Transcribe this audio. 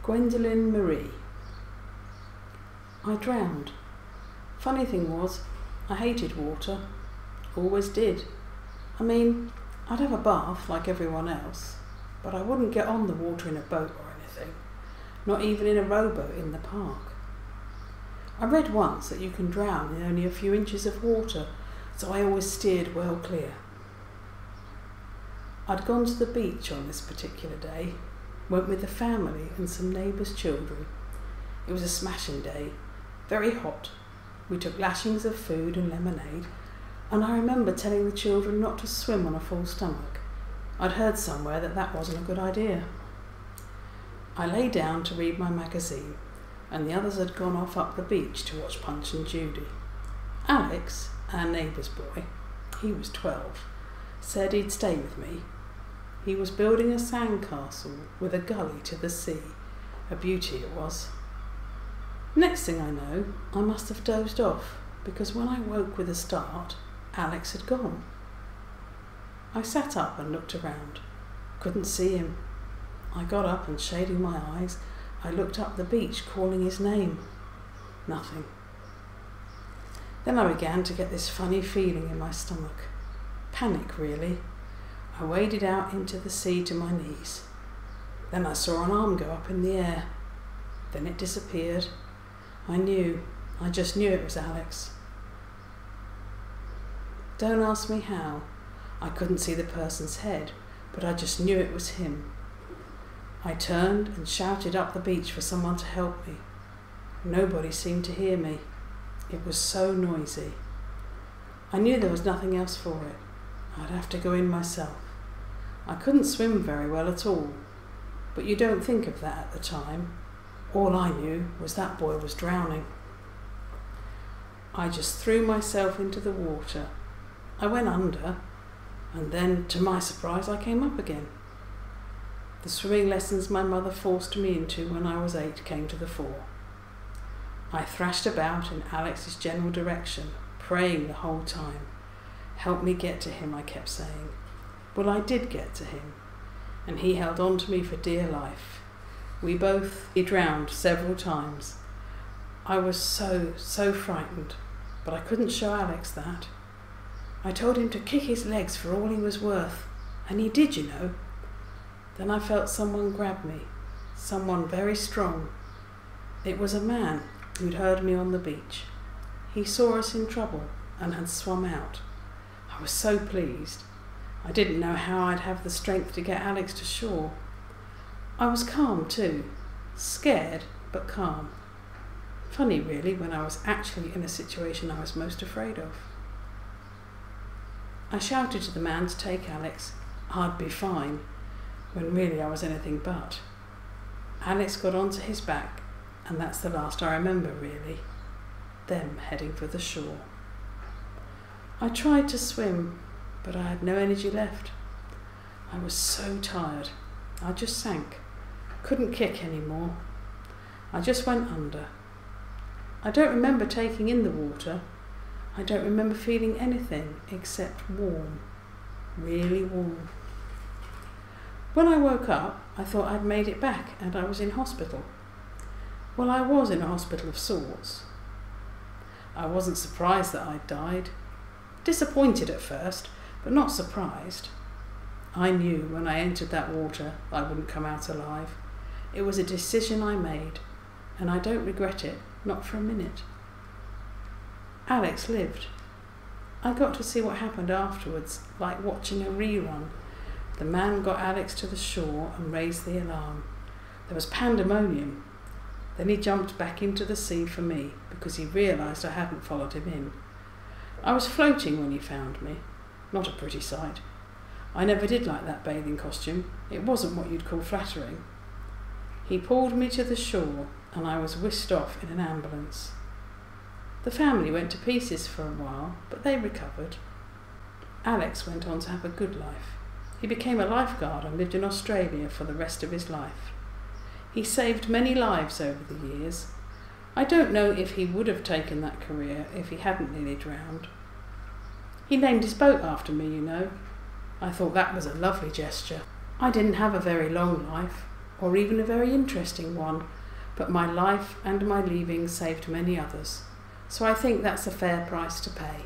Gwendoline Marie. I drowned. Funny thing was, I hated water. Always did. I mean, I'd have a bath like everyone else, but I wouldn't get on the water in a boat or anything, not even in a rowboat in the park. I read once that you can drown in only a few inches of water, so I always steered well clear. I'd gone to the beach on this particular day, went with the family and some neighbours' children. It was a smashing day, very hot. We took lashings of food and lemonade, and I remember telling the children not to swim on a full stomach. I'd heard somewhere that that wasn't a good idea. I lay down to read my magazine, and the others had gone off up the beach to watch Punch and Judy. Alex, our neighbour's boy, he was 12, said he'd stay with me. He was building a sandcastle with a gully to the sea. A beauty it was. Next thing I know, I must have dozed off, because when I woke with a start, Alex had gone. I sat up and looked around. Couldn't see him. I got up and, shading my eyes, I looked up the beach, calling his name. Nothing. Then I began to get this funny feeling in my stomach. Panic, really. I waded out into the sea to my knees. Then I saw an arm go up in the air. Then it disappeared. I just knew it was Alex. Don't ask me how. I couldn't see the person's head, but I just knew it was him. I turned and shouted up the beach for someone to help me. Nobody seemed to hear me. It was so noisy. I knew there was nothing else for it. I'd have to go in myself. I couldn't swim very well at all, but you don't think of that at the time. All I knew was that boy was drowning. I just threw myself into the water. I went under, and then, to my surprise, I came up again. The swimming lessons my mother forced me into when I was 8 came to the fore. I thrashed about in Alex's general direction, praying the whole time. Help me get to him, I kept saying. Well, I did get to him, and he held on to me for dear life. He drowned several times. I was so frightened, but I couldn't show Alex that. I told him to kick his legs for all he was worth, and he did, you know. Then I felt someone grab me, someone very strong. It was a man who'd heard me on the beach. He saw us in trouble and had swum out. I was so pleased. I didn't know how I'd have the strength to get Alex to shore. I was calm too, scared but calm. Funny really, when I was actually in a situation I was most afraid of. I shouted to the man to take Alex. I'd be fine, when really I was anything but. Alex got onto his back, and that's the last I remember really, them heading for the shore. I tried to swim, but I had no energy left. I was so tired. I just sank. Couldn't kick anymore. I just went under. I don't remember taking in the water. I don't remember feeling anything except warm, really warm. When I woke up, I thought I'd made it back and I was in hospital. Well, I was in a hospital of sorts. I wasn't surprised that I'd died. Disappointed at first, but not surprised. I knew when I entered that water I wouldn't come out alive. It was a decision I made, and I don't regret it, not for a minute. Alex lived. I got to see what happened afterwards, like watching a rerun. The man got Alex to the shore and raised the alarm. There was pandemonium. Then he jumped back into the sea for me, because he realised I hadn't followed him in. I was floating when he found me. Not a pretty sight. I never did like that bathing costume. It wasn't what you'd call flattering. He pulled me to the shore, and I was whisked off in an ambulance. The family went to pieces for a while, but they recovered. Alex went on to have a good life. He became a lifeguard and lived in Australia for the rest of his life. He saved many lives over the years. I don't know if he would have taken that career if he hadn't nearly drowned. He named his boat after me, you know. I thought that was a lovely gesture. I didn't have a very long life. or even a very interesting one, but my life and my leaving saved many others. So I think that's a fair price to pay.